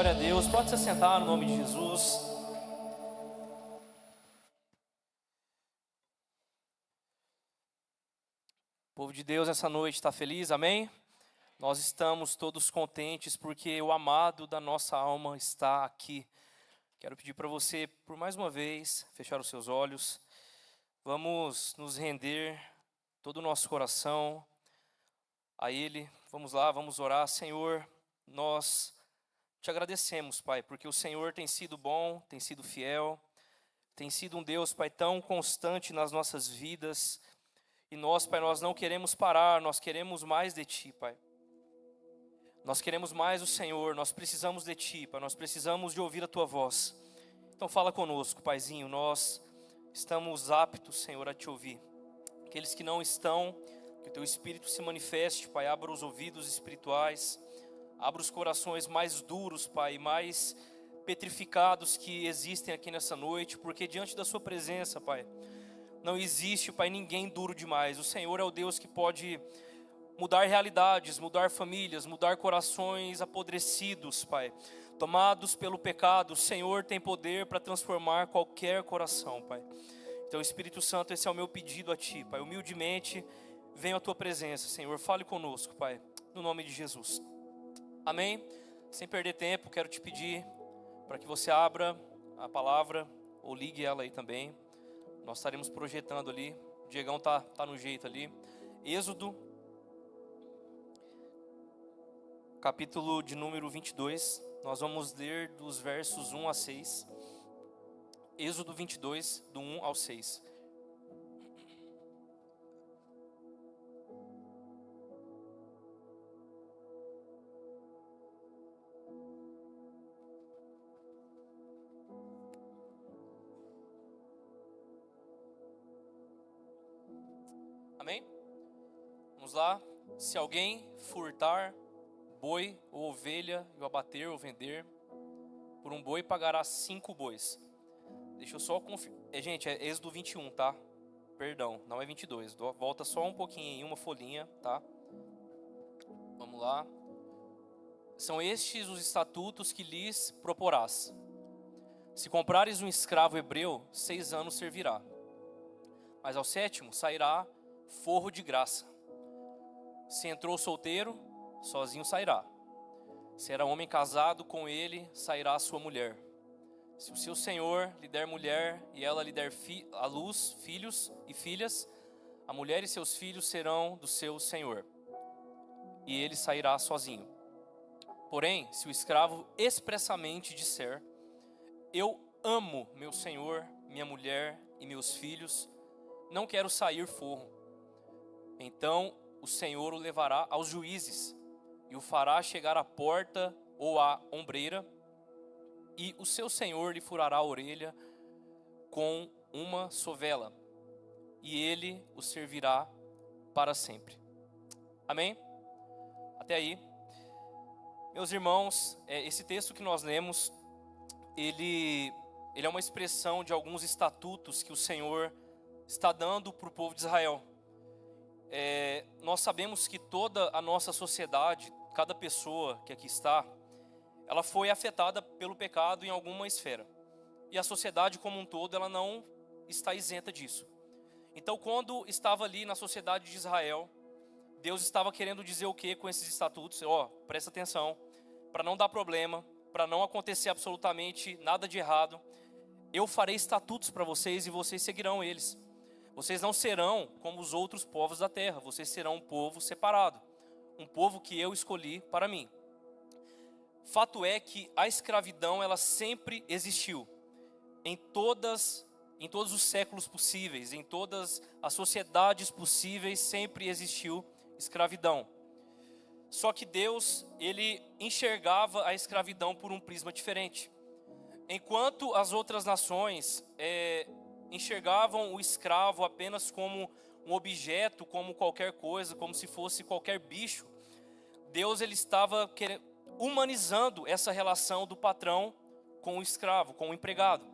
glória a Deus. Pode se assentar no nome de Jesus. O povo de Deus essa noite está feliz, amém? Nós estamos todos contentes porque o amado da nossa alma está aqui. Quero pedir para você, por mais uma vez, fechar os seus olhos. Vamos nos render todo o nosso coração a Ele. Vamos lá, vamos orar. Senhor, nós te agradecemos, Pai, porque o Senhor tem sido bom, tem sido fiel, tem sido um Deus, Pai, tão constante nas nossas vidas. E nós, Pai, nós não queremos parar, nós queremos mais de Ti, Pai. Nós queremos mais o Senhor, nós precisamos de Ti, Pai, nós precisamos de ouvir a Tua voz. Então fala conosco, Paizinho, nós estamos aptos, Senhor, a Te ouvir. Aqueles que não estão, que o Teu Espírito se manifeste, Pai, abra os ouvidos espirituais, abra os corações mais duros, Pai, mais petrificados que existem aqui nessa noite, porque diante da Sua presença, Pai, não existe, Pai, ninguém duro demais. O Senhor é o Deus que pode mudar realidades, mudar famílias, mudar corações apodrecidos, Pai, tomados pelo pecado. O Senhor tem poder para transformar qualquer coração, Pai. Então, Espírito Santo, esse é o meu pedido a Ti, Pai. Humildemente, venho à Tua presença, Senhor. Fale conosco, Pai, no nome de Jesus. Amém? Sem perder tempo, quero te pedir para que você abra a palavra ou ligue ela aí também. Nós estaremos projetando ali. O Diegão tá no jeito ali. Êxodo, capítulo de número 22. Nós vamos ler dos versos 1 a 6. Êxodo 22, do 1 ao 6. Amém? Vamos lá. Se alguém furtar boi ou ovelha e o abater ou vender, por um boi pagará 5 bois. Deixa eu só confirmar. Gente, é Êxodo 21, tá? Perdão, não é 22. Volta só um pouquinho em uma folhinha, tá? Vamos lá. São estes os estatutos que lhes proporás. Se comprares um escravo hebreu, 6 anos servirá. Mas ao 7º sairá forro de graça. Se entrou solteiro, sozinho sairá. Se era homem casado, com ele sairá a sua mulher. Se o seu senhor lhe der mulher e ela lhe der à luz filhos e filhas, a mulher e seus filhos serão do seu senhor, e ele sairá sozinho. Porém, se o escravo expressamente disser: eu amo meu senhor, minha mulher e meus filhos, não quero sair forro, então o Senhor o levará aos juízes e o fará chegar à porta ou à ombreira, e o seu Senhor lhe furará a orelha com uma sovela, e ele o servirá para sempre. Amém? Até aí. Meus irmãos, esse texto que nós lemos, ele é uma expressão de alguns estatutos que o Senhor está dando para o povo de Israel. Nós sabemos que toda a nossa sociedade, cada pessoa que aqui está, ela foi afetada pelo pecado em alguma esfera. E a sociedade como um todo, ela não está isenta disso. Então, quando estava ali na sociedade de Israel, Deus estava querendo dizer o que com esses estatutos? Presta atenção, para não dar problema, para não acontecer absolutamente nada de errado, eu farei estatutos para vocês e vocês seguirão eles. Vocês não serão como os outros povos da terra, vocês serão um povo separado, um povo que eu escolhi para mim. Fato é que a escravidão, ela sempre existiu, em todos os séculos possíveis, em todas as sociedades possíveis, sempre existiu escravidão. Só que Deus, ele enxergava a escravidão por um prisma diferente. Enquanto as outras nações enxergavam o escravo apenas como um objeto, como qualquer coisa, como se fosse qualquer bicho, Deus, ele estava humanizando essa relação do patrão com o escravo, com o empregado.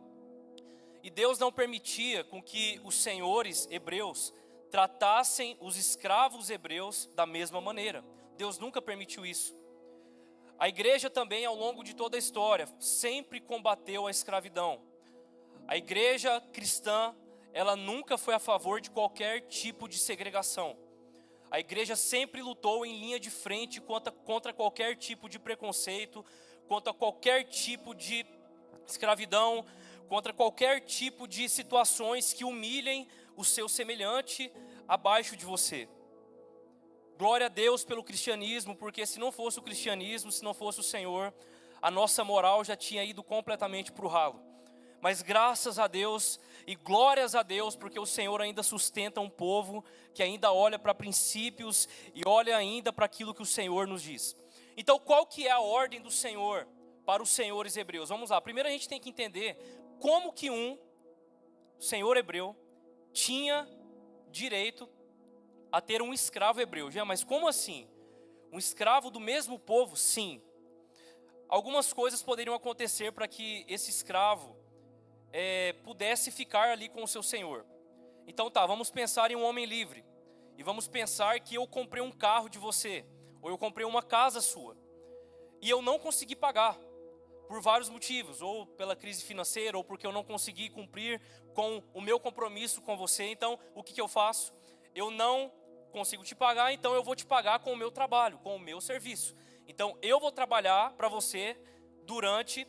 E Deus não permitia com que os senhores hebreus tratassem os escravos hebreus da mesma maneira. Deus nunca permitiu isso. A igreja também, ao longo de toda a história, sempre combateu a escravidão. A igreja cristã, ela nunca foi a favor de qualquer tipo de segregação. A igreja sempre lutou em linha de frente contra qualquer tipo de preconceito, contra qualquer tipo de escravidão, contra qualquer tipo de situações que humilhem o seu semelhante abaixo de você. Glória a Deus pelo cristianismo, porque se não fosse o cristianismo, se não fosse o Senhor, a nossa moral já tinha ido completamente para o ralo. Mas graças a Deus e glórias a Deus, porque o Senhor ainda sustenta um povo que ainda olha para princípios e olha ainda para aquilo que o Senhor nos diz. Então, qual que é a ordem do Senhor para os senhores hebreus? Vamos lá, primeiro a gente tem que entender como que um senhor hebreu tinha direito a ter um escravo hebreu. Já, mas como assim? Um escravo do mesmo povo? Sim. Algumas coisas poderiam acontecer para que esse escravo pudesse ficar ali com o seu senhor. Então tá, vamos pensar em um homem livre. E vamos pensar que eu comprei um carro de você, ou eu comprei uma casa sua, e eu não consegui pagar, por vários motivos, ou pela crise financeira, ou porque eu não consegui cumprir com o meu compromisso com você. Então, o que eu faço? Eu não consigo te pagar, então eu vou te pagar com o meu trabalho, com o meu serviço. Então, eu vou trabalhar para você durante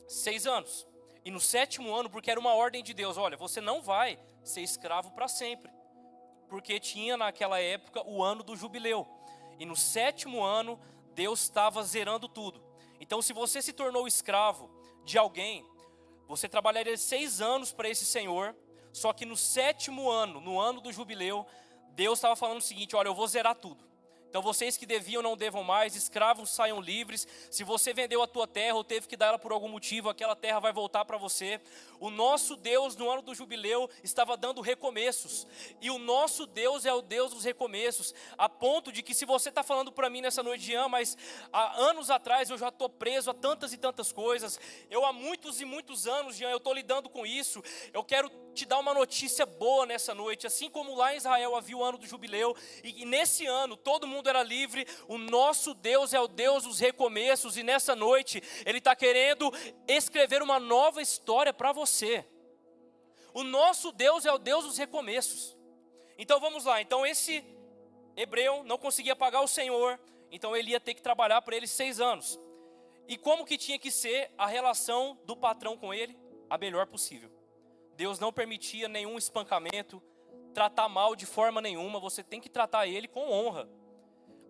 6 anos. E no 7º ano, porque era uma ordem de Deus, olha, você não vai ser escravo para sempre. Porque tinha naquela época o ano do jubileu. E no 7º ano, Deus estava zerando tudo. Então, se você se tornou escravo de alguém, você trabalharia 6 anos para esse senhor, só que no 7º ano, no ano do jubileu, Deus estava falando o seguinte, olha, eu vou zerar tudo. Então vocês que deviam não devam mais, escravos saiam livres. Se você vendeu a tua terra ou teve que dar ela por algum motivo, aquela terra vai voltar para você. O nosso Deus no ano do jubileu estava dando recomeços. E o nosso Deus é o Deus dos recomeços. A ponto de que se você está falando para mim nessa noite, Jean, mas há anos atrás eu já estou preso a tantas e tantas coisas. Eu há muitos e muitos anos, Jean, eu estou lidando com isso. Eu quero te dar uma notícia boa nessa noite. Assim como lá em Israel havia o ano do jubileu, e nesse ano todo mundo era livre, o nosso Deus é o Deus dos recomeços, e nessa noite Ele está querendo escrever uma nova história para você. O nosso Deus é o Deus dos recomeços. Então vamos lá, então esse hebreu não conseguia pagar o Senhor, então ele ia ter que trabalhar para ele 6 anos. E como que tinha que ser a relação do patrão com ele? A melhor possível. Deus não permitia nenhum espancamento, tratar mal de forma nenhuma, você tem que tratar ele com honra.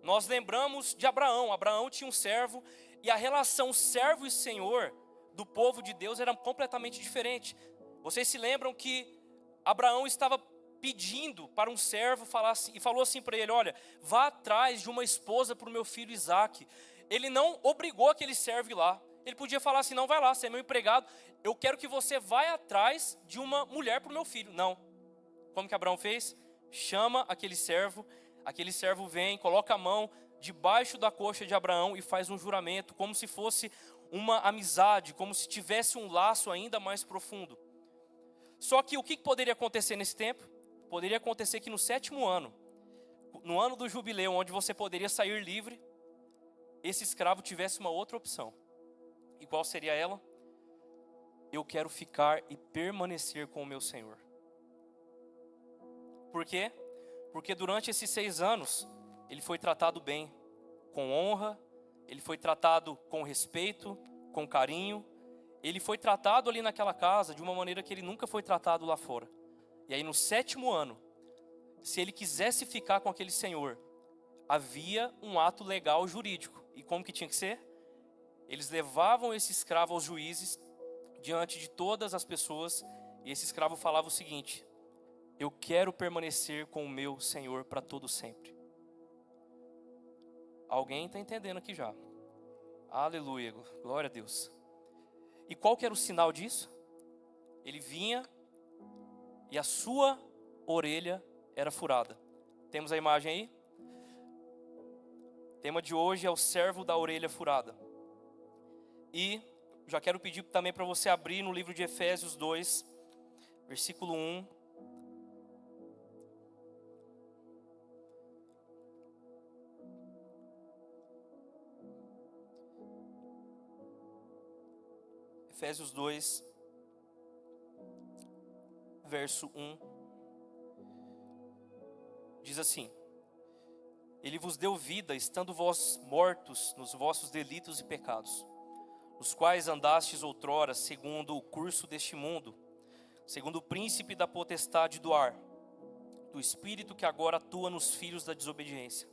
Nós lembramos de Abraão. Abraão tinha um servo, e a relação servo e senhor do povo de Deus era completamente diferente. Vocês se lembram que Abraão estava pedindo para um servo falar assim, e falou assim para ele, olha, vá atrás de uma esposa para o meu filho Isaque. Ele não obrigou aquele servo a ir lá. Ele podia falar assim, não, vai lá, você é meu empregado, eu quero que você vá atrás de uma mulher para o meu filho. Não. Como que Abraão fez? Chama aquele servo vem, coloca a mão debaixo da coxa de Abraão e faz um juramento, como se fosse uma amizade, como se tivesse um laço ainda mais profundo. Só que o que poderia acontecer nesse tempo? Poderia acontecer que no 7º ano, no ano do jubileu, onde você poderia sair livre, esse escravo tivesse uma outra opção. E qual seria ela? Eu quero ficar e permanecer com o meu Senhor. Por quê? Porque durante esses 6 anos, ele foi tratado bem, com honra, ele foi tratado com respeito, com carinho, ele foi tratado ali naquela casa de uma maneira que ele nunca foi tratado lá fora. E aí no 7º ano, se ele quisesse ficar com aquele senhor, havia um ato legal jurídico. E como que tinha que ser? Eles levavam esse escravo aos juízes, diante de todas as pessoas, e esse escravo falava o seguinte, eu quero permanecer com o meu Senhor para todo sempre. Alguém está entendendo aqui já? Aleluia, glória a Deus. E qual que era o sinal disso? Ele vinha e a sua orelha era furada. Temos a imagem aí? O tema de hoje é o servo da orelha furada. E já quero pedir também para você abrir no livro de Efésios 2, versículo 1. Efésios 2, verso 1. Diz assim: Ele vos deu vida, estando vós mortos nos vossos delitos e pecados, os quais andastes outrora, segundo o curso deste mundo, segundo o príncipe da potestade do ar, do espírito que agora atua nos filhos da desobediência,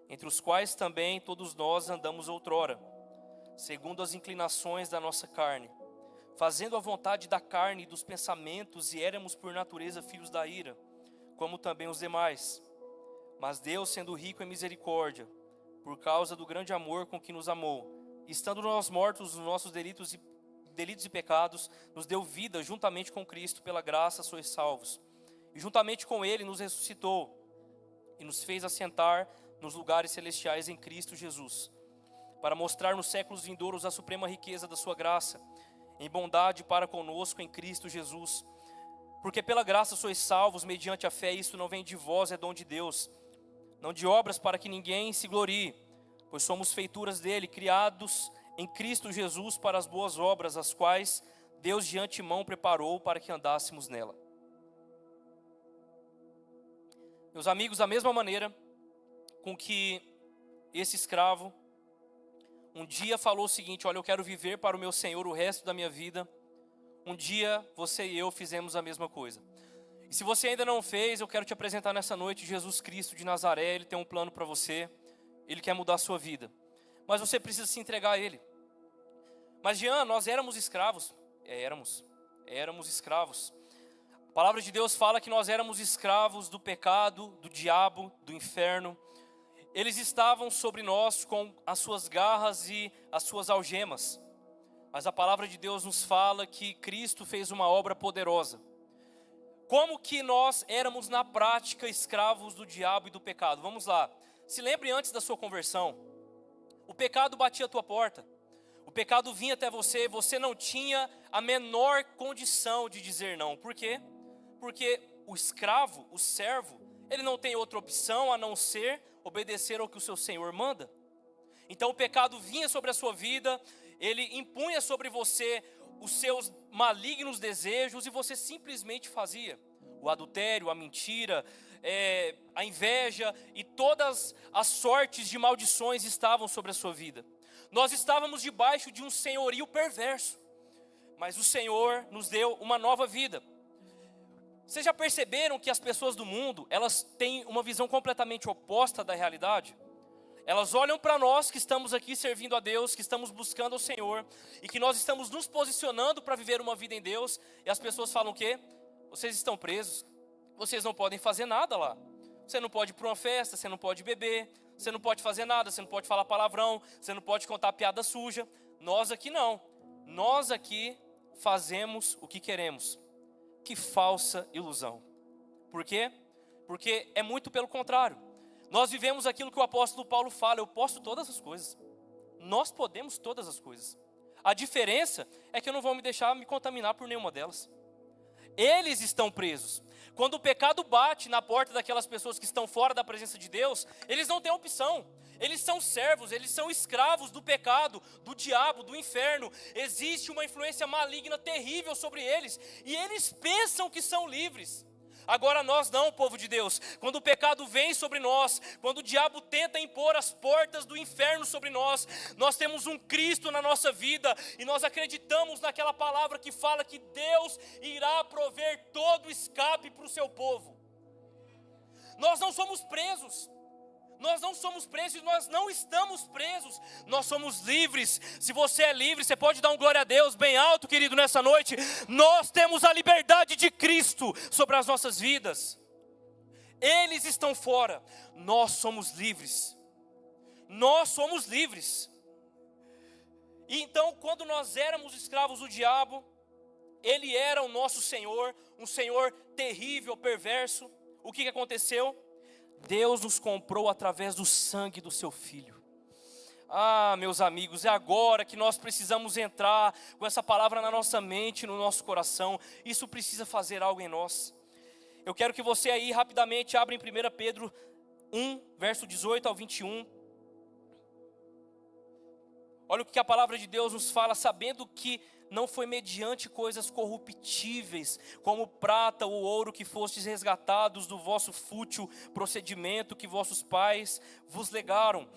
entre os quais também todos nós andamos outrora, segundo as inclinações da nossa carne, fazendo a vontade da carne e dos pensamentos, e éramos por natureza filhos da ira, como também os demais. Mas Deus, sendo rico em misericórdia, por causa do grande amor com que nos amou, estando nós mortos nos nossos delitos e pecados, nos deu vida juntamente com Cristo, pela graça sois salvos. E juntamente com Ele nos ressuscitou e nos fez assentar nos lugares celestiais em Cristo Jesus, para mostrar nos séculos vindouros a suprema riqueza da sua graça, em bondade para conosco em Cristo Jesus. Porque pela graça sois salvos mediante a fé, e isto não vem de vós, é dom de Deus, não de obras para que ninguém se glorie, pois somos feituras dele, criados em Cristo Jesus para as boas obras, as quais Deus de antemão preparou para que andássemos nela. Meus amigos, da mesma maneira com que esse escravo um dia falou o seguinte: olha, eu quero viver para o meu Senhor o resto da minha vida, um dia você e eu fizemos a mesma coisa. E se você ainda não fez, eu quero te apresentar nessa noite Jesus Cristo de Nazaré. Ele tem um plano para você, Ele quer mudar a sua vida, mas você precisa se entregar a Ele. Mas Jean, nós éramos escravos. Éramos escravos. A palavra de Deus fala que nós éramos escravos do pecado, do diabo, do inferno. Eles estavam sobre nós com as suas garras e as suas algemas. Mas a palavra de Deus nos fala que Cristo fez uma obra poderosa. Como que nós éramos na prática escravos do diabo e do pecado? Vamos lá. Se lembre antes da sua conversão. O pecado batia a tua porta. O pecado vinha até você. Você não tinha a menor condição de dizer não. Por quê? Porque o escravo, o servo, ele não tem outra opção a não ser obedecer ao que o seu Senhor manda. Então o pecado vinha sobre a sua vida, ele impunha sobre você os seus malignos desejos e você simplesmente fazia. O adultério, a mentira, a inveja e todas as sortes de maldições estavam sobre a sua vida. Nós estávamos debaixo de um senhorio perverso, mas o Senhor nos deu uma nova vida. Vocês já perceberam que as pessoas do mundo, elas têm uma visão completamente oposta da realidade? Elas olham para nós que estamos aqui servindo a Deus, que estamos buscando ao Senhor, e que nós estamos nos posicionando para viver uma vida em Deus, e as pessoas falam o quê? Vocês estão presos, vocês não podem fazer nada lá. Você não pode ir para uma festa, você não pode beber, você não pode fazer nada, você não pode falar palavrão, você não pode contar piada suja. Nós aqui não, nós aqui fazemos o que queremos. Que falsa ilusão. Por quê? Porque é muito pelo contrário. Nós vivemos aquilo que o apóstolo Paulo fala: eu posso todas as coisas. Nós podemos todas as coisas. A diferença é que eu não vou me deixar me contaminar por nenhuma delas. Eles estão presos. Quando o pecado bate na porta daquelas pessoas que estão fora da presença de Deus, eles não têm opção. Eles são servos, eles são escravos do pecado, do diabo, do inferno. Existe uma influência maligna terrível sobre eles, e eles pensam que são livres. Agora nós não, povo de Deus. Quando o pecado vem sobre nós, quando o diabo tenta impor as portas do inferno sobre nós, nós temos um Cristo na nossa vida, e nós acreditamos naquela palavra que fala que Deus irá prover todo o escape para o seu povo. Nós não somos presos. Nós não somos presos, nós não estamos presos, nós somos livres. Se você é livre, você pode dar um glória a Deus bem alto, querido, nessa noite. Nós temos a liberdade de Cristo sobre as nossas vidas. Eles estão fora, nós somos livres. Nós somos livres. E então, quando nós éramos escravos do diabo, ele era o nosso Senhor, um Senhor terrível, perverso. O que aconteceu? Deus nos comprou através do sangue do seu Filho. Ah, meus amigos, é agora que nós precisamos entrar com essa palavra na nossa mente, no nosso coração. Isso precisa fazer algo em nós. Eu quero que você aí rapidamente abra em 1 Pedro 1, verso 18 ao 21. Olha o que a palavra de Deus nos fala: sabendo que não foi mediante coisas corruptíveis, como prata ou ouro, que fostes resgatados do vosso fútil procedimento que vossos pais vos legaram,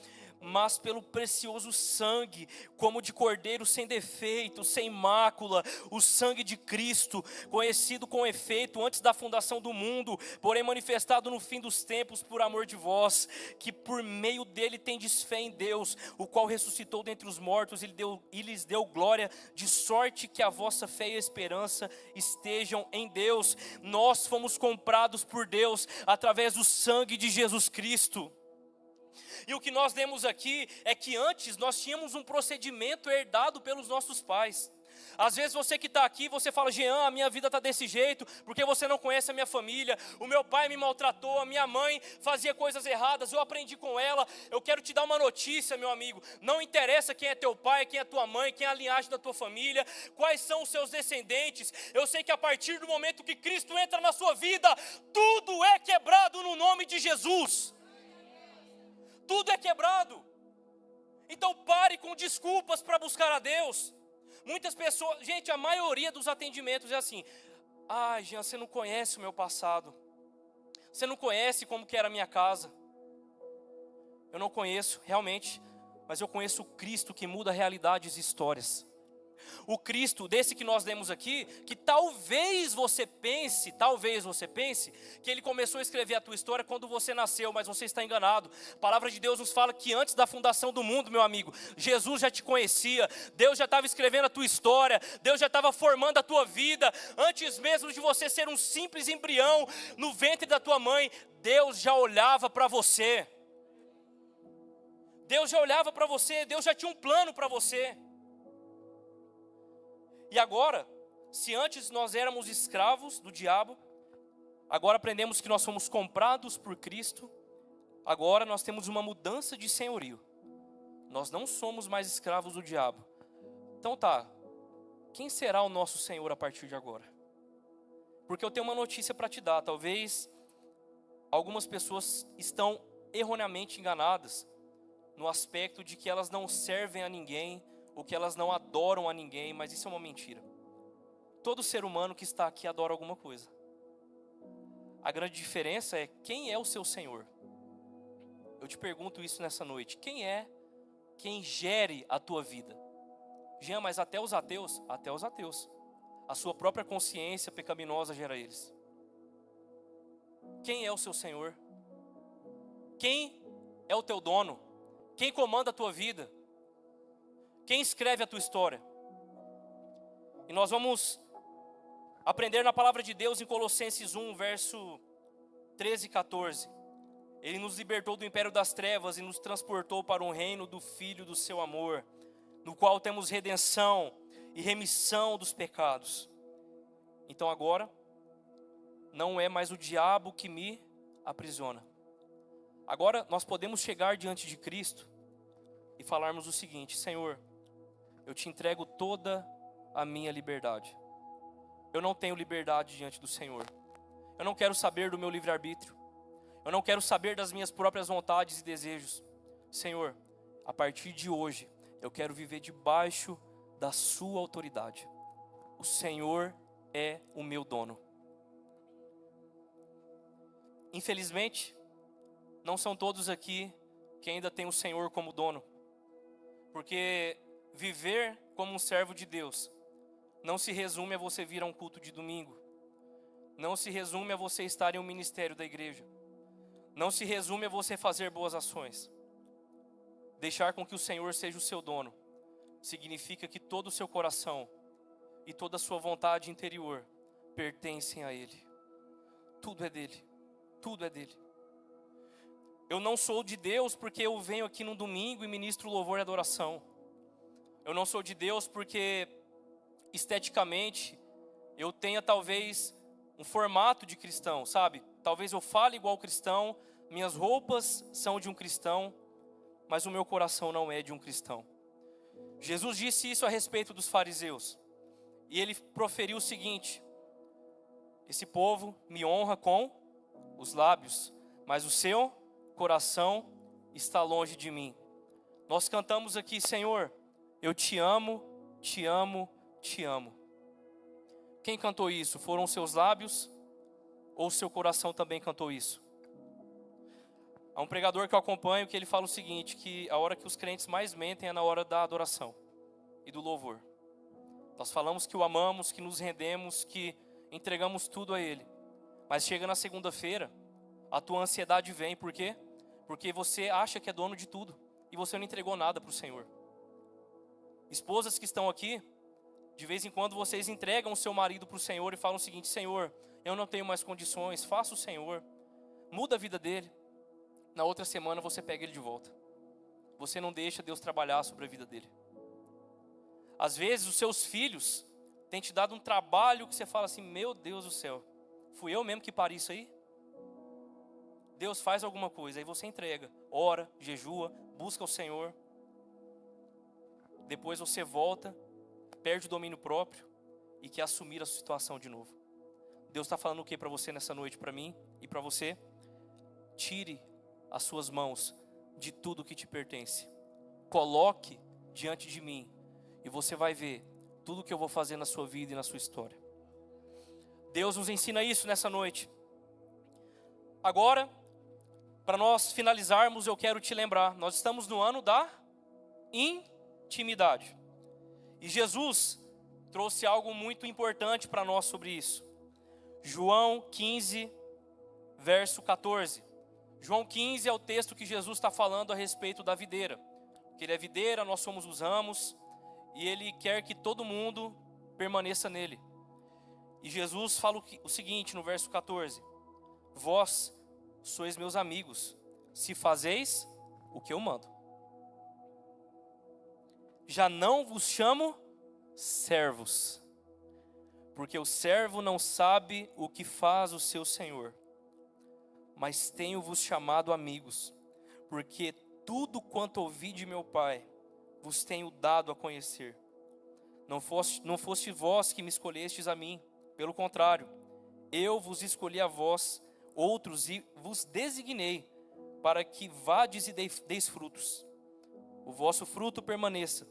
mas pelo precioso sangue, como de cordeiro sem defeito, sem mácula, o sangue de Cristo, conhecido com efeito antes da fundação do mundo, porém manifestado no fim dos tempos por amor de vós, que por meio dele tendes fé em Deus, o qual ressuscitou dentre os mortos e lhes deu glória, de sorte que a vossa fé e a esperança estejam em Deus. Nós fomos comprados por Deus através do sangue de Jesus Cristo. E o que nós lemos aqui é que antes nós tínhamos um procedimento herdado pelos nossos pais. Às vezes você que está aqui, você fala: Jean, a minha vida está desse jeito, porque você não conhece a minha família, o meu pai me maltratou, a minha mãe fazia coisas erradas, eu aprendi com ela. Eu quero te dar uma notícia, meu amigo: não interessa quem é teu pai, quem é tua mãe, quem é a linhagem da tua família, quais são os seus descendentes. Eu sei que a partir do momento que Cristo entra na sua vida, tudo é quebrado no nome de Jesus. Tudo é quebrado. Então pare com desculpas para buscar a Deus. Muitas pessoas, gente, a maioria dos atendimentos é assim: ah, Jean, você não conhece o meu passado, você não conhece como que era a minha casa. Eu não conheço realmente, mas eu conheço o Cristo que muda realidades e histórias. O Cristo desse que nós lemos aqui, que talvez você pense que ele começou a escrever a tua história quando você nasceu, mas você está enganado. A palavra de Deus nos fala que antes da fundação do mundo, meu amigo, Jesus já te conhecia, Deus já estava escrevendo a tua história, Deus já estava formando a tua vida, antes mesmo de você ser um simples embrião no ventre da tua mãe, Deus já olhava para você. Deus já olhava para você, Deus já tinha um plano para você. E agora, se antes nós éramos escravos do diabo, agora aprendemos que nós fomos comprados por Cristo, agora nós temos uma mudança de senhorio. Nós não somos mais escravos do diabo. Então tá, quem será o nosso Senhor a partir de agora? Porque eu tenho uma notícia para te dar. Talvez algumas pessoas estão erroneamente enganadas no aspecto de que elas não servem a ninguém, ou que elas não adoram a ninguém, mas isso é uma mentira. Todo ser humano que está aqui adora alguma coisa. A grande diferença é quem é o seu Senhor. Eu te pergunto isso nessa noite: quem gere a tua vida? Jean, mas até os ateus? Até os ateus. A sua própria consciência pecaminosa gera eles. Quem é o seu Senhor? Quem é o teu dono? Quem comanda a tua vida? Quem escreve a tua história? E nós vamos aprender na palavra de Deus em Colossenses 1, verso 13 e 14. Ele nos libertou do império das trevas e nos transportou para um reino do Filho do seu amor, no qual temos redenção e remissão dos pecados. Então agora, não é mais o diabo que me aprisiona. Agora nós podemos chegar diante de Cristo e falarmos o seguinte: Senhor, eu te entrego toda a minha liberdade. Eu não tenho liberdade diante do Senhor. Eu não quero saber do meu livre-arbítrio. Eu não quero saber das minhas próprias vontades e desejos. Senhor, a partir de hoje, eu quero viver debaixo da sua autoridade. O Senhor é o meu dono. Infelizmente, não são todos aqui que ainda têm o Senhor como dono. Porque viver como um servo de Deus não se resume a você vir a um culto de domingo. Não se resume a você estar em um ministério da igreja. Não se resume a você fazer boas ações. Deixar com que o Senhor seja o seu dono significa que todo o seu coração e toda a sua vontade interior pertencem a Ele. Tudo é dele. Tudo é dele. Eu não sou de Deus porque eu venho aqui num domingo e ministro louvor e adoração. Eu não sou de Deus porque esteticamente eu tenha talvez um formato de cristão, sabe? Talvez eu fale igual cristão, minhas roupas são de um cristão, mas o meu coração não é de um cristão. Jesus disse isso a respeito dos fariseus. E ele proferiu o seguinte: esse povo me honra com os lábios, mas o seu coração está longe de mim. Nós cantamos aqui: Senhor, eu te amo, te amo, te amo. Quem cantou isso? Foram seus lábios ou seu coração também cantou isso? Há um pregador que eu acompanho que ele fala o seguinte, que a hora que os crentes mais mentem é na hora da adoração e do louvor. Nós falamos que o amamos, que nos rendemos, que entregamos tudo a Ele. Mas chega na segunda-feira, a tua ansiedade vem, por quê? Porque você acha que é dono de tudo e você não entregou nada para o Senhor. Esposas que estão aqui, de vez em quando vocês entregam o seu marido para o Senhor e falam o seguinte: Senhor, eu não tenho mais condições, faça o Senhor, muda a vida dele. Na outra semana você pega ele de volta. Você não deixa Deus trabalhar sobre a vida dele. Às vezes os seus filhos têm te dado um trabalho que você fala assim: meu Deus do céu, fui eu mesmo que pari isso aí? Deus faz alguma coisa, aí você entrega, ora, jejua, busca o Senhor. Depois você volta, perde o domínio próprio e quer assumir a sua situação de novo. Deus está falando o que para você nessa noite, para mim e para você? Tire as suas mãos de tudo que te pertence. Coloque diante de mim e você vai ver tudo que eu vou fazer na sua vida e na sua história. Deus nos ensina isso nessa noite. Agora, para nós finalizarmos, eu quero te lembrar, nós estamos no ano da intimidade. E Jesus trouxe algo muito importante para nós sobre isso. João 15, verso 14. João 15 é o texto que Jesus está falando a respeito da videira. Que Ele é videira, nós somos os ramos, e Ele quer que todo mundo permaneça nele. E Jesus fala o seguinte no verso 14: vós sois meus amigos, se fazeis o que eu mando. Já não vos chamo servos, porque o servo não sabe o que faz o seu senhor. Mas tenho-vos chamado amigos, porque tudo quanto ouvi de meu Pai, vos tenho dado a conhecer. Não foste vós que me escolhestes a mim, pelo contrário, eu vos escolhi a vós, outros, e vos designei, para que vades e deis frutos. O vosso fruto permaneça,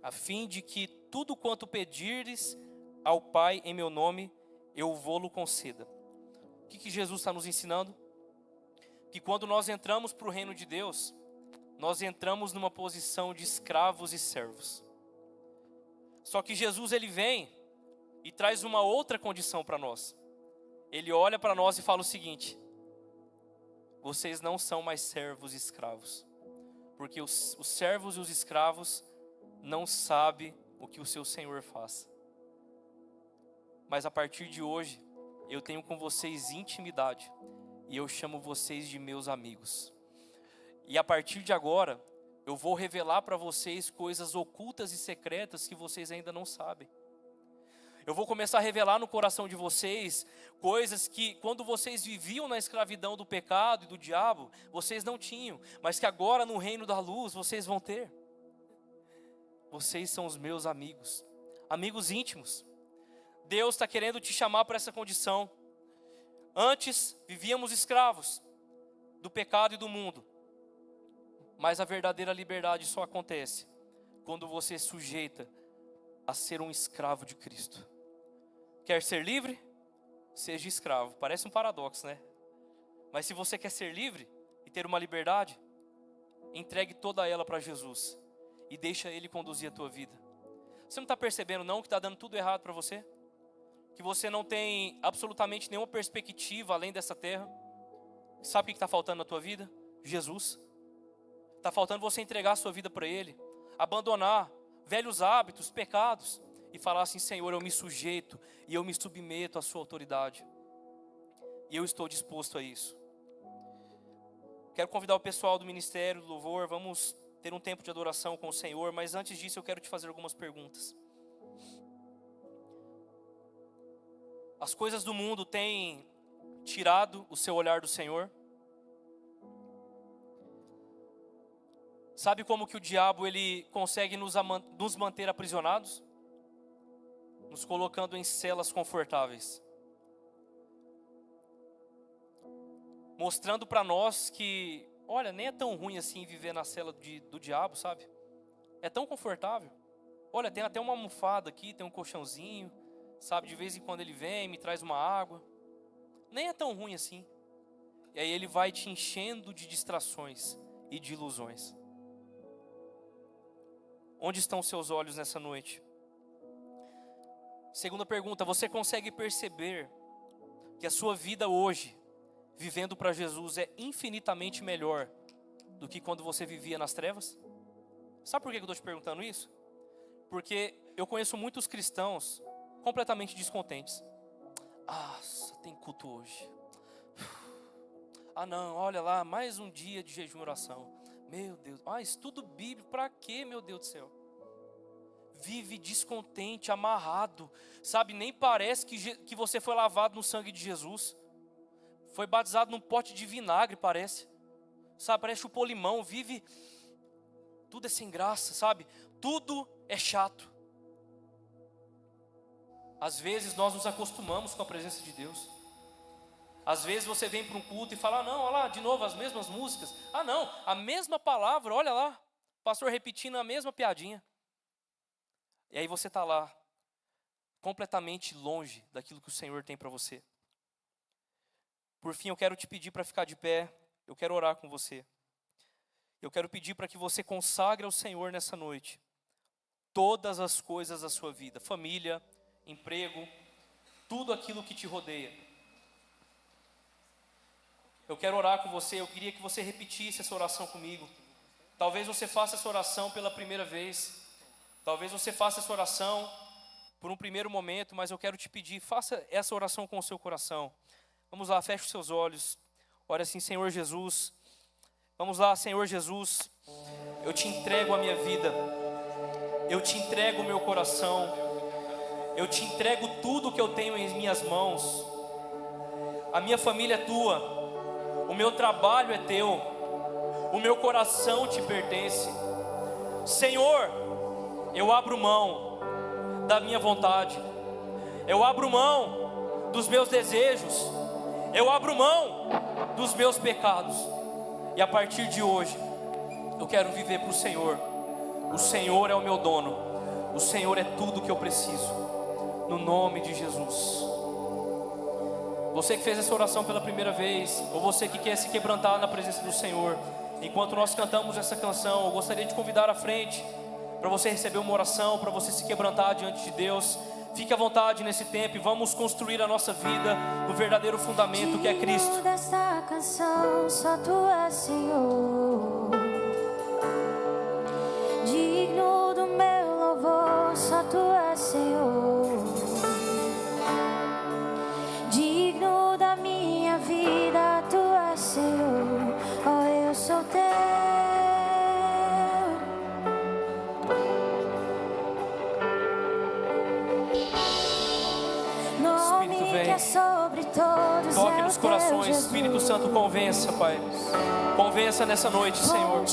a fim de que tudo quanto pedirdes ao Pai em meu nome, eu vô-lo conceda. O que Jesus está nos ensinando? Que quando nós entramos para o reino de Deus, nós entramos numa posição de escravos e servos. Só que Jesus, Ele vem e traz uma outra condição para nós. Ele olha para nós e fala o seguinte: vocês não são mais servos e escravos, porque os servos e os escravos não sabem o que o seu Senhor faz. Mas a partir de hoje, eu tenho com vocês intimidade, e eu chamo vocês de meus amigos. E a partir de agora, eu vou revelar para vocês coisas ocultas e secretas que vocês ainda não sabem. Eu vou começar a revelar no coração de vocês coisas que, quando vocês viviam na escravidão do pecado e do diabo, vocês não tinham, mas que agora no reino da luz vocês vão ter. Vocês são os meus amigos, amigos íntimos. Deus está querendo te chamar para essa condição. Antes vivíamos escravos do pecado e do mundo, mas a verdadeira liberdade só acontece quando você sujeita a ser um escravo de Cristo. Quer ser livre? Seja escravo. Parece um paradoxo, né? Mas se você quer ser livre e ter uma liberdade, entregue toda ela para Jesus e deixa Ele conduzir a tua vida. Você não está percebendo não que está dando tudo errado para você? Que você não tem absolutamente nenhuma perspectiva além dessa terra? Sabe o que está faltando na tua vida? Jesus. Está faltando você entregar a sua vida para Ele, abandonar velhos hábitos, pecados, e falar assim: Senhor, eu me sujeito e eu me submeto à sua autoridade, e eu estou disposto a isso. Quero convidar o pessoal do Ministério do Louvor, vamos ter um tempo de adoração com o Senhor, mas antes disso eu quero te fazer algumas perguntas. As coisas do mundo têm tirado o seu olhar do Senhor? Sabe como que o diabo ele consegue nos manter aprisionados? Nos colocando em celas confortáveis. Mostrando para nós que, olha, nem é tão ruim assim viver na cela do diabo, sabe? É tão confortável. Olha, tem até uma almofada aqui, tem um colchãozinho, sabe? De vez em quando ele vem, me traz uma água. Nem é tão ruim assim. E aí ele vai te enchendo de distrações e de ilusões. Onde estão os seus olhos nessa noite? Segunda pergunta, você consegue perceber que a sua vida hoje, vivendo para Jesus, é infinitamente melhor do que quando você vivia nas trevas? Sabe por que eu estou te perguntando isso? Porque eu conheço muitos cristãos completamente descontentes. Ah, tem culto hoje. Ah não, olha lá, mais um dia de jejum e oração. Meu Deus, estudo bíblico, para quê, meu Deus do céu? Vive descontente, amarrado, sabe, nem parece que você foi lavado no sangue de Jesus. Foi batizado num pote de vinagre, parece. Sabe, parece chupou limão, vive, tudo é sem graça, sabe, tudo é chato. Às vezes nós nos acostumamos com a presença de Deus. Às vezes você vem para um culto e fala, não, olha lá, de novo as mesmas músicas. Ah não, a mesma palavra, olha lá, o pastor repetindo a mesma piadinha. E aí você está lá, completamente longe daquilo que o Senhor tem para você. Por fim, eu quero te pedir para ficar de pé, eu quero orar com você. Eu quero pedir para que você consagre ao Senhor nessa noite todas as coisas da sua vida, família, emprego, tudo aquilo que te rodeia. Eu quero orar com você, eu queria que você repetisse essa oração comigo. Talvez você faça essa oração pela primeira vez. Talvez você faça essa oração por um primeiro momento, mas eu quero te pedir, faça essa oração com o seu coração. Vamos lá, feche os seus olhos. Ora assim, Senhor Jesus. Vamos lá, Senhor Jesus. Eu te entrego a minha vida. Eu te entrego o meu coração. Eu te entrego tudo que eu tenho em minhas mãos. A minha família é tua. O meu trabalho é teu. O meu coração te pertence. Senhor, eu abro mão da minha vontade. Eu abro mão dos meus desejos. Eu abro mão dos meus pecados. E a partir de hoje, eu quero viver para o Senhor. O Senhor é o meu dono. O Senhor é tudo que eu preciso. No nome de Jesus. Você que fez essa oração pela primeira vez, ou você que quer se quebrantar na presença do Senhor, enquanto nós cantamos essa canção, eu gostaria de convidar à frente, para você receber uma oração, para você se quebrantar diante de Deus. Fique à vontade nesse tempo e vamos construir a nossa vida no verdadeiro fundamento que é Cristo. Digno desta canção, só Tu és Senhor. Digno do meu louvor, só Tu és Senhor. Digno da minha vida, Tu és Senhor. Oh, eu sou Teu. Sobre todos. Toque nos corações, Espírito Santo, convença, Pai. Convença nessa noite, Senhor.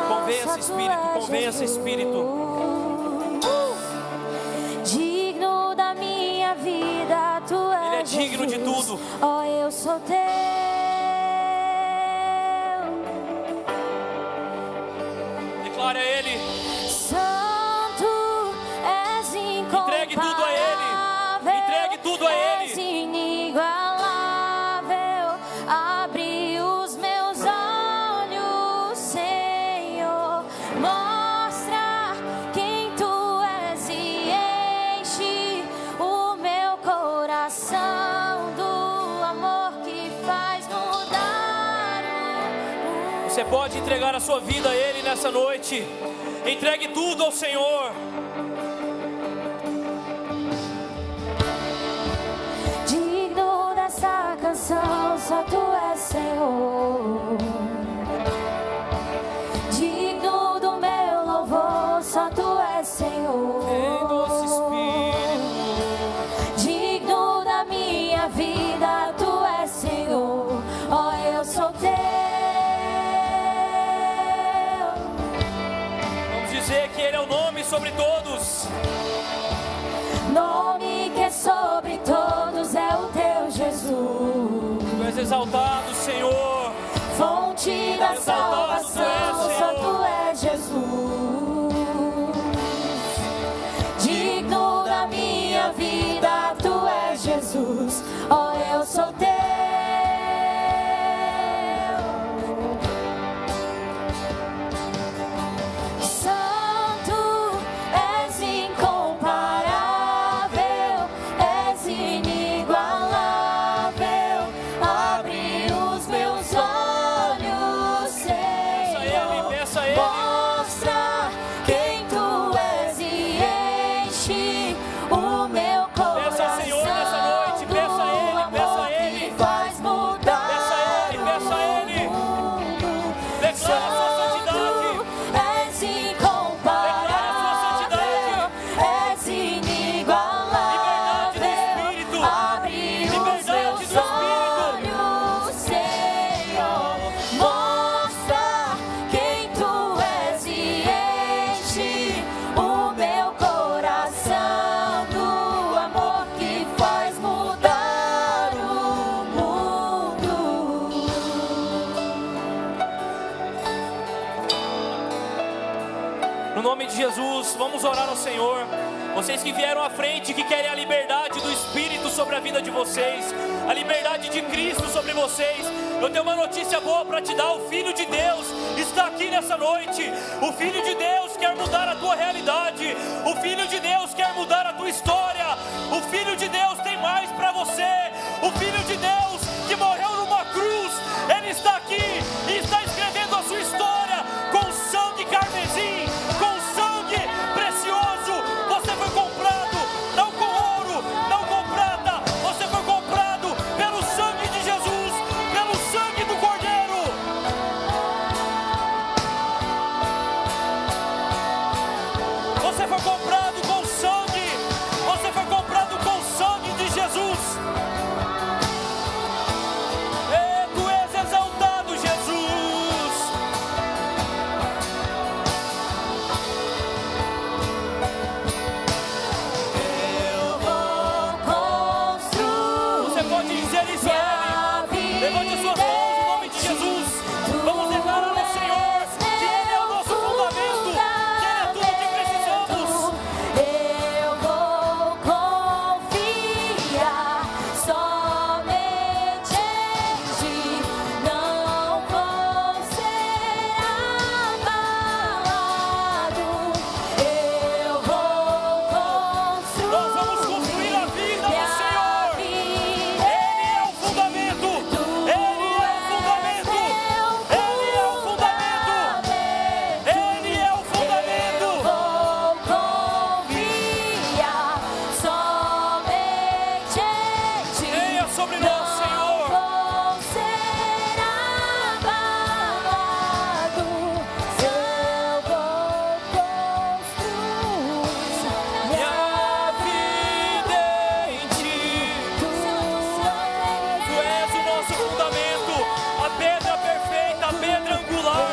Convença, Espírito, convença, Espírito. Digno da minha vida, Tu és. Ele é digno de tudo. Oh, eu sou Teu. Declare a Ele. Santo és incomparável. Entregue tudo a Ele. Tudo a Ele. És inigualável. Abre os meus olhos, Senhor. Mostra quem Tu és e enche o meu coração do amor que faz mudar. Você pode entregar a sua vida a Ele nessa noite. Entregue tudo ao Senhor. Só Tu és Senhor. Digno do meu louvor, só Tu és Senhor. Vem, doce Espírito. Digno da minha vida, Tu és Senhor. Oh, eu sou Teu. Vamos dizer que Ele é o nome sobre todos. Nome que é sobre todos é o Teu Jesus. Tu és exaltado, Senhor. Fonte da salvação, só Tu és Jesus. Peça a Ele. Mostra quem Tu és e enche o meu coração. Peça ao Senhor nessa noite, peça a Ele, peça a Ele. Que faz mudar Peça a Ele, peça a Ele. Declara a sua santidade. És incomparável, és inigualável. Abre os meus olhos, Senhor. Mostra quem Tu és e enche o meu coração do amor que faz mudar o mundo. No nome de Jesus, vamos orar ao Senhor. Vocês que vieram à frente, que querem a liberdade do Espírito sobre a vida de vocês, a liberdade de Cristo sobre vocês, eu tenho uma notícia boa para te dar. O Filho de Deus está aqui nessa noite. O Filho de Deus quer mudar a tua realidade. O Filho de Deus quer mudar a tua história. O Filho de Deus tem mais para você. O Filho de Deus que morreu numa cruz, Ele está aqui e está escrevendo a sua história com sangue carmesim, com sangue precioso. Você foi comprado, não com ouro, não com prata. Você foi comprado pelo sangue de Jesus, pelo sangue do Cordeiro. Você foi comprado com sangue. Você foi comprado com sangue de Jesus. Tu és exaltado, Jesus. Eu vou construir. Você pode dizer isso a Ele. Levante as suas mãos em nome de Jesus. Vamos declarar ao Senhor que Ele é o nosso fundamento, que Ele é tudo que precisamos. Eu vou confiar somente em Ti. Não vou ser abalado. Eu vou construir. Nós vamos construir a vida do Senhor. Ele é o fundamento. Ele é o fundamento. Ele é o fundamento. Ele é o fundamento. Vou confiar somente em Ti. Venha sobre nós, Senhor. Vou ser abalado. Eu vou construir Minha vida em Ti. Tu és o nosso fundamento, a pedra perfeita, a pedra angular.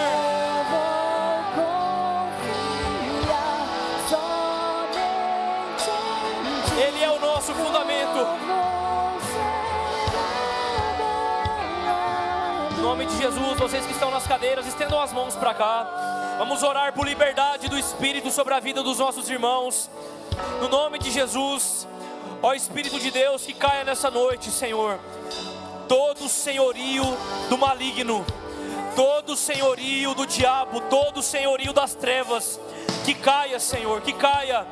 Ele é o nosso fundamento. Em nome de Jesus, vocês que estão nas cadeiras, estendam as mãos para cá. Vamos orar por liberdade do Espírito sobre a vida dos nossos irmãos. No nome de Jesus, ó Espírito de Deus, que caia nessa noite, Senhor, todo senhorio do maligno, todo senhorio do diabo, todo senhorio das trevas, que caia, Senhor, que caia.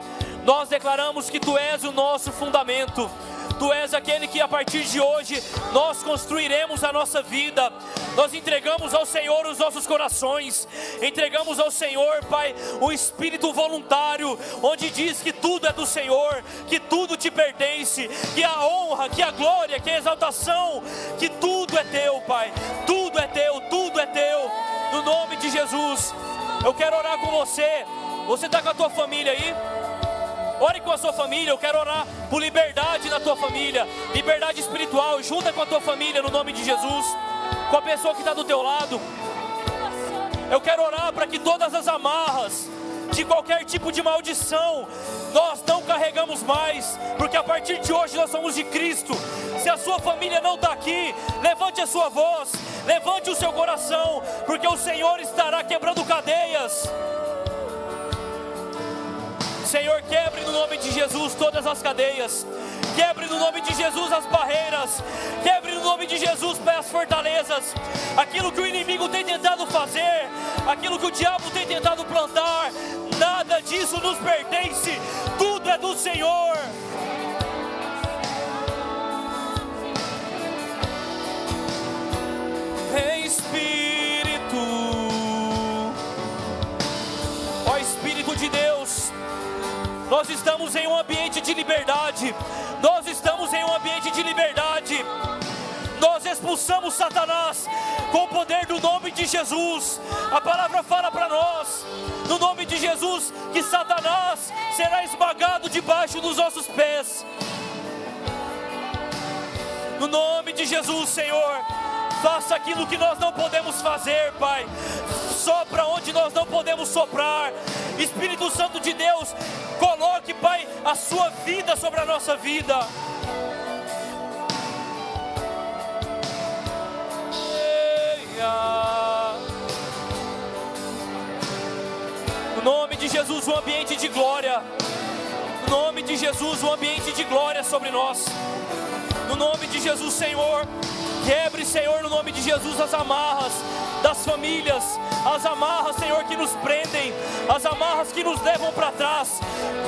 Nós declaramos que Tu és o nosso fundamento. Tu és aquele que a partir de hoje nós construiremos a nossa vida. Nós entregamos ao Senhor os nossos corações. Entregamos ao Senhor, Pai, um espírito voluntário, onde diz que tudo é do Senhor, que tudo Te pertence, que a honra, que a glória, que a exaltação, que tudo é Teu, Pai. Tudo é Teu, tudo é Teu. No nome de Jesus, eu quero orar com você. Você está com a tua família aí? Ore com a sua família. Eu quero orar por liberdade na tua família, liberdade espiritual. Junta com a tua família no nome de Jesus, com a pessoa que está do teu lado. Eu quero orar para que todas as amarras de qualquer tipo de maldição nós não carregamos mais, porque a partir de hoje nós somos de Cristo. Se a sua família não está aqui, levante a sua voz, levante o seu coração, porque o Senhor estará quebrando cadeias. Senhor, quebre no nome de Jesus todas as cadeias. Quebre no nome de Jesus as barreiras. Quebre no nome de Jesus, Pai, as fortalezas. Aquilo que o inimigo tem tentado fazer, aquilo que o diabo tem tentado plantar, nada disso nos pertence. Tudo é do Senhor. Espírito, Nós estamos em um ambiente de liberdade. Nós estamos em um ambiente de liberdade. Nós expulsamos Satanás com o poder do nome de Jesus. A palavra fala para nós, no nome de Jesus, que Satanás será esmagado debaixo dos nossos pés. No nome de Jesus, Senhor, faça aquilo que nós não podemos fazer, Pai. Sopra onde nós não podemos soprar. Espírito Santo de Deus, coloque, Pai, a sua vida sobre a nossa vida. No nome de Jesus, um ambiente de glória. No nome de Jesus, um ambiente de glória sobre nós. No nome de Jesus, Senhor, quebre, Senhor, no nome de Jesus, as amarras das famílias, as amarras, Senhor, que nos prendem, as amarras que nos levam para trás.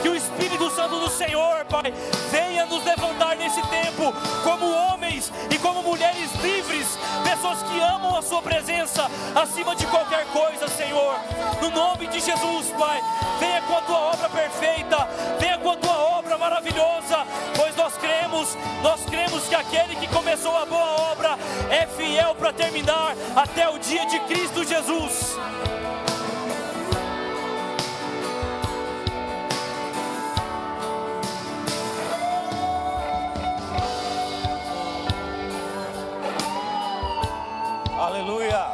Que o Espírito Santo do Senhor, Pai, venha nos levantar nesse tempo como homens e como mulheres livres, pessoas que amam a sua presença acima de qualquer coisa, Senhor. No nome de Jesus, Pai, venha com a tua obra perfeita, venha com a tua obra maravilhosa, pois nós cremos que aquele que começou a boa obra é fiel para terminar até o dia de Cristo Jesus. Aleluia.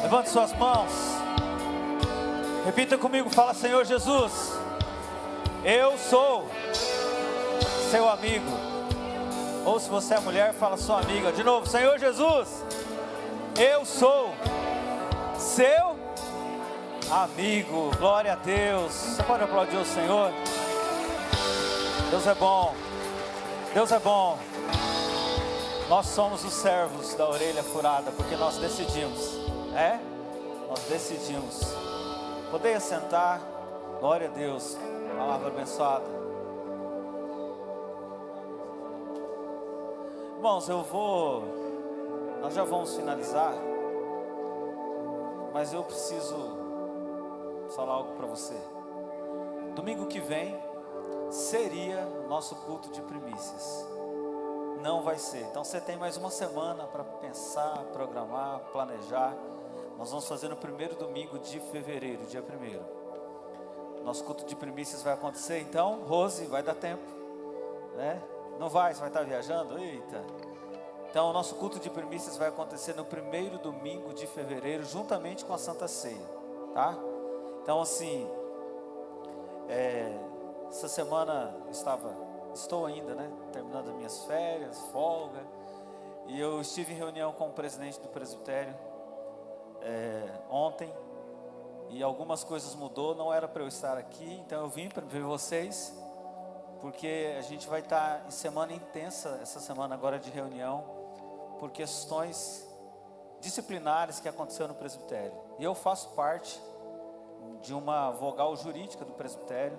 Levante suas mãos. Repita comigo, fala: Senhor Jesus, eu sou seu amigo. Ou se você é mulher, fala sua amiga. De novo, Senhor Jesus, eu sou seu amigo. Glória a Deus. Você pode aplaudir o Senhor? Deus é bom. Deus é bom. Nós somos os servos da orelha furada, porque nós decidimos. Nós decidimos. Poderia sentar. Glória a Deus. Palavra abençoada. Irmãos, nós já vamos finalizar, mas eu preciso falar algo para você. Domingo que vem seria o nosso culto de primícias. Não vai ser. Então você tem mais uma semana para pensar, programar, planejar. Nós vamos fazer no primeiro domingo de fevereiro, dia 1º. Nosso culto de primícias vai acontecer. Então, Rose, vai dar tempo, né? Não vai, você vai estar viajando? Eita. Então o nosso culto de primícias vai acontecer no primeiro domingo de fevereiro, juntamente com a Santa Ceia, tá? Então assim, essa semana estou ainda, né? Terminando as minhas férias, folga. E eu estive em reunião com o presidente do presbitério ontem. E algumas coisas mudou, não era para eu estar aqui, então eu vim para ver vocês. Porque a gente vai estar em semana intensa, essa semana agora de reunião, por questões disciplinares que aconteceram no presbitério. E eu faço parte de uma vogal jurídica do presbitério,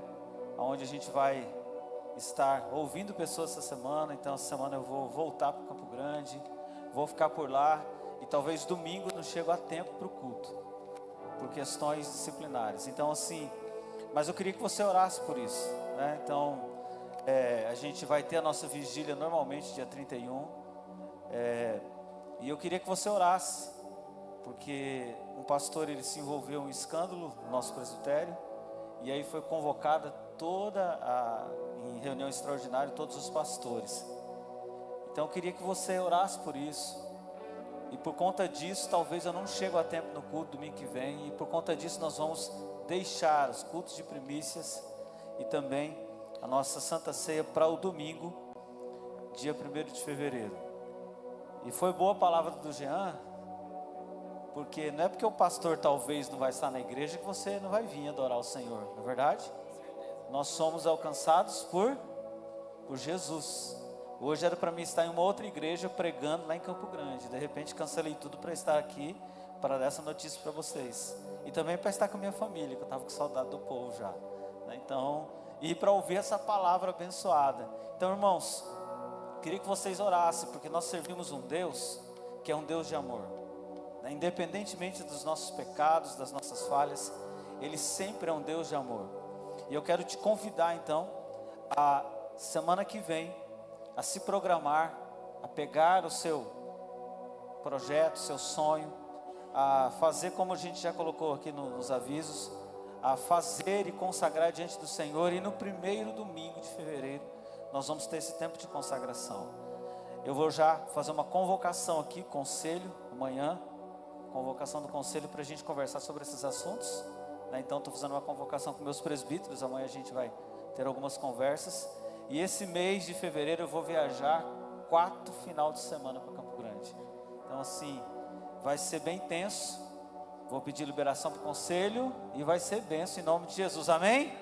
onde a gente vai estar ouvindo pessoas essa semana. Então essa semana eu vou voltar para o Campo Grande, vou ficar por lá, e talvez domingo não chego a tempo para o culto, por questões disciplinares. Então assim, mas eu queria que você orasse por isso, né? Então a gente vai ter a nossa vigília normalmente dia 31, e eu queria que você orasse, porque um pastor, ele se envolveu em um escândalo no nosso presbitério, e aí foi convocada em reunião extraordinária todos os pastores. Então eu queria que você orasse por isso, e por conta disso talvez eu não chego a tempo no culto domingo que vem, e por conta disso nós vamos deixar os cultos de primícias e também a nossa Santa Ceia para o domingo, dia 1º de fevereiro. E foi boa a palavra do Jean, porque não é porque o pastor talvez não vai estar na igreja que você não vai vir adorar o Senhor, não é verdade? Nós somos alcançados por Jesus. Hoje era para mim estar em uma outra igreja pregando lá em Campo Grande. De repente cancelei tudo para estar aqui, para dar essa notícia para vocês. E também para estar com a minha família, que eu estava com saudade do povo já. Então, e para ouvir essa palavra abençoada. Então, irmãos, queria que vocês orassem, porque nós servimos um Deus que é um Deus de amor, né? Independentemente dos nossos pecados, das nossas falhas, Ele sempre é um Deus de amor. E eu quero te convidar então, a semana que vem, a se programar, a pegar o seu projeto, seu sonho, a fazer como a gente já colocou aqui nos avisos, a fazer e consagrar diante do Senhor. E no primeiro domingo de fevereiro, nós vamos ter esse tempo de consagração. Eu vou já fazer uma convocação aqui, conselho, amanhã, convocação do conselho para a gente conversar sobre esses assuntos, né? Então estou fazendo uma convocação com meus presbíteros, amanhã a gente vai ter algumas conversas. E esse mês de fevereiro eu vou viajar 4 final de semana para Campo Grande. Então assim, vai ser bem tenso. Vou pedir liberação para o conselho e vai ser bênção em nome de Jesus, amém?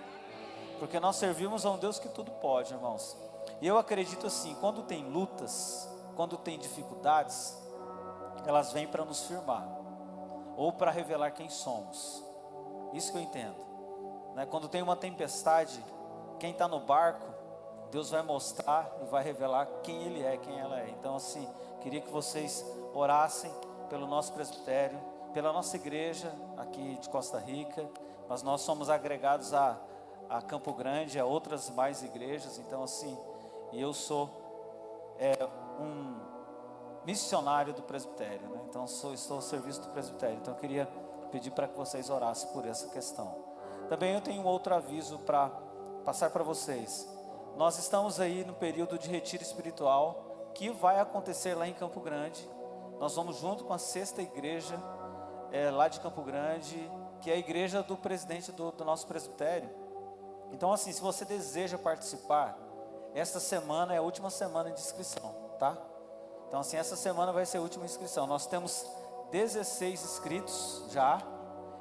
Porque nós servimos a um Deus que tudo pode, irmãos. E eu acredito assim, quando tem lutas, quando tem dificuldades, elas vêm para nos firmar, ou para revelar quem somos. Isso que eu entendo, né? Quando tem uma tempestade, quem está no barco, Deus vai mostrar e vai revelar quem Ele é, quem ela é. Então assim, queria que vocês orassem pelo nosso presbitério, pela nossa igreja aqui de Costa Rica, mas nós somos agregados a Campo Grande, a outras mais igrejas. Então assim, e eu sou um missionário do presbitério, né? Então estou ao serviço do presbitério. Então eu queria pedir para que vocês orassem por essa questão. Também eu tenho um outro aviso para passar para vocês. Nós estamos aí no período de retiro espiritual que vai acontecer lá em Campo Grande. Nós vamos junto com a 6ª igreja lá de Campo Grande, que é a igreja do presidente do nosso presbitério. Então assim, se você deseja participar, esta semana é a última semana de inscrição, tá? Então assim, essa semana vai ser a última inscrição. Nós temos 16 inscritos já,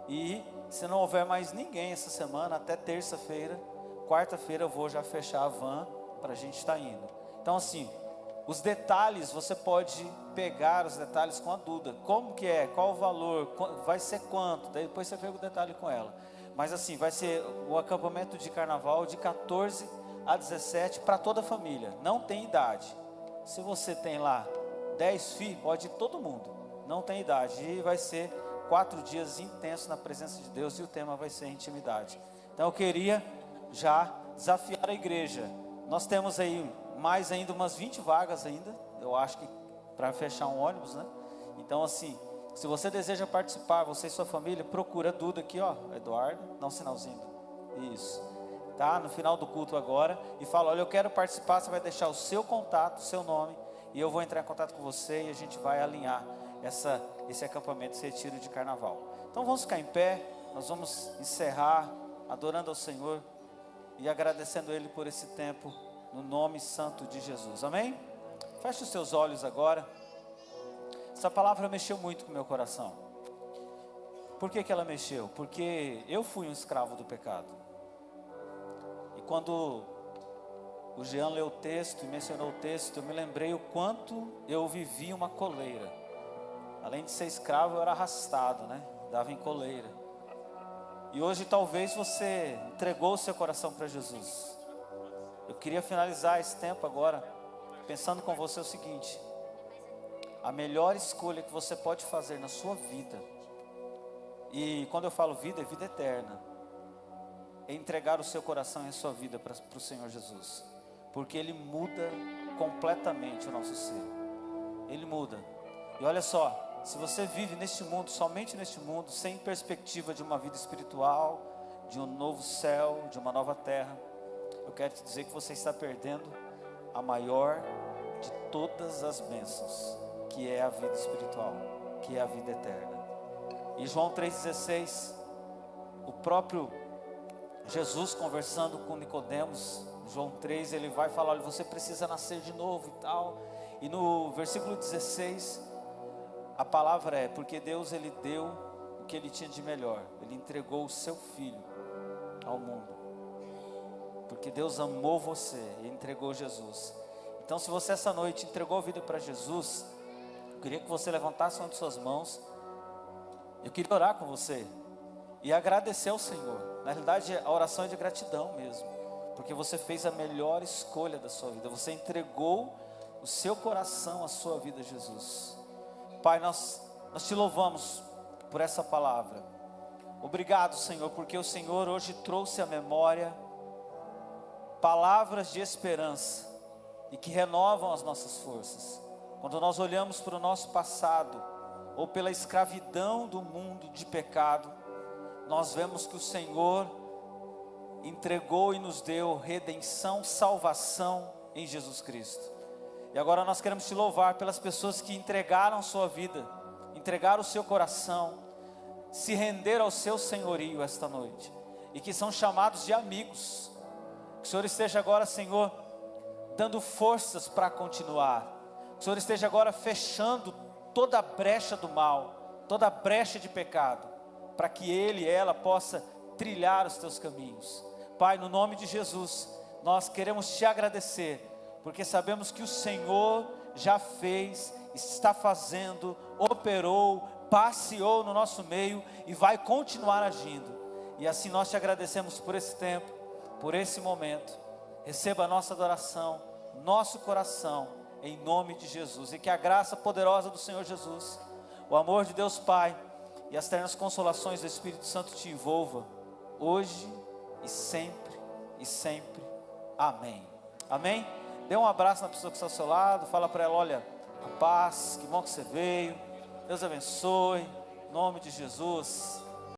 e se não houver mais ninguém essa semana, até terça-feira, quarta-feira eu vou já fechar a van para a gente estar indo. Então assim, os detalhes, você pode pegar os detalhes com a Duda. Como que é, qual o valor, vai ser quanto, daí depois você pega o detalhe com ela. Mas assim, vai ser o acampamento de carnaval de 14 a 17 para toda a família, não tem idade. Se você tem lá 10 filhos, pode ir todo mundo, não tem idade. E vai ser 4 dias intensos na presença de Deus, e o tema vai ser intimidade. Então eu queria já desafiar a igreja. Nós temos aí mais ainda umas 20 vagas ainda, eu acho que para fechar um ônibus, né? Então assim, se você deseja participar, você e sua família, procura a Duda aqui, ó, Eduardo, dá um sinalzinho, isso, tá? No final do culto agora, e fala, olha, eu quero participar. Você vai deixar o seu contato, o seu nome, e eu vou entrar em contato com você, e a gente vai alinhar esse acampamento, esse retiro de carnaval. Então vamos ficar em pé, nós vamos encerrar adorando ao Senhor e agradecendo Ele por esse tempo, no nome santo de Jesus, amém? Feche os seus olhos agora. Essa palavra mexeu muito com o meu coração. Por que ela mexeu? Porque eu fui um escravo do pecado. E quando o Jean leu o texto e mencionou o texto, eu me lembrei o quanto eu vivi uma coleira. Além de ser escravo, eu era arrastado, né? Dava em coleira. E hoje talvez você entregou o seu coração para Jesus. Eu queria finalizar esse tempo agora, pensando com você o seguinte: a melhor escolha que você pode fazer na sua vida, e quando eu falo vida, é vida eterna, é entregar o seu coração e a sua vida para o Senhor Jesus. Porque Ele muda completamente o nosso ser. Ele muda. E olha só, se você vive neste mundo, somente neste mundo, sem perspectiva de uma vida espiritual, de um novo céu, de uma nova terra, eu quero te dizer que você está perdendo a maior de todas as bênçãos, que é a vida espiritual, que é a vida eterna. E João 3,16, o próprio Jesus conversando com Nicodemos, João 3, ele vai falar, olha, você precisa nascer de novo e tal. E no versículo 16, a palavra é, porque Deus, Ele deu o que Ele tinha de melhor. Ele entregou o seu Filho ao mundo. Porque Deus amou você e entregou Jesus. Então se você essa noite entregou a vida para Jesus, eu queria que você levantasse uma de suas mãos. Eu queria orar com você e agradecer ao Senhor. Na realidade a oração é de gratidão mesmo, porque você fez a melhor escolha da sua vida. Você entregou o seu coração, a sua vida a Jesus. Pai, nós te louvamos por essa palavra. Obrigado, Senhor, porque o Senhor hoje trouxe à memória palavras de esperança e que renovam as nossas forças. Quando nós olhamos para o nosso passado, ou pela escravidão do mundo de pecado, nós vemos que o Senhor entregou e nos deu redenção, salvação em Jesus Cristo. E agora nós queremos te louvar pelas pessoas que entregaram sua vida, entregaram o seu coração, se renderam ao seu senhorio esta noite, e que são chamados de amigos. Que o Senhor esteja agora, Senhor, dando forças para continuar. Que o Senhor esteja agora fechando toda a brecha do mal, toda a brecha de pecado, para que ele e ela possa trilhar os teus caminhos. Pai, no nome de Jesus, nós queremos te agradecer, porque sabemos que o Senhor já fez, está fazendo, operou, passeou no nosso meio e vai continuar agindo. E assim nós te agradecemos por esse tempo, por esse momento. Receba a nossa adoração, nosso coração, em nome de Jesus. E que a graça poderosa do Senhor Jesus, o amor de Deus Pai e as ternas consolações do Espírito Santo te envolva, hoje e sempre, e sempre. Amém. Amém? Dê um abraço na pessoa que está ao seu lado, fala para ela, olha, a paz, que bom que você veio, Deus abençoe, em nome de Jesus.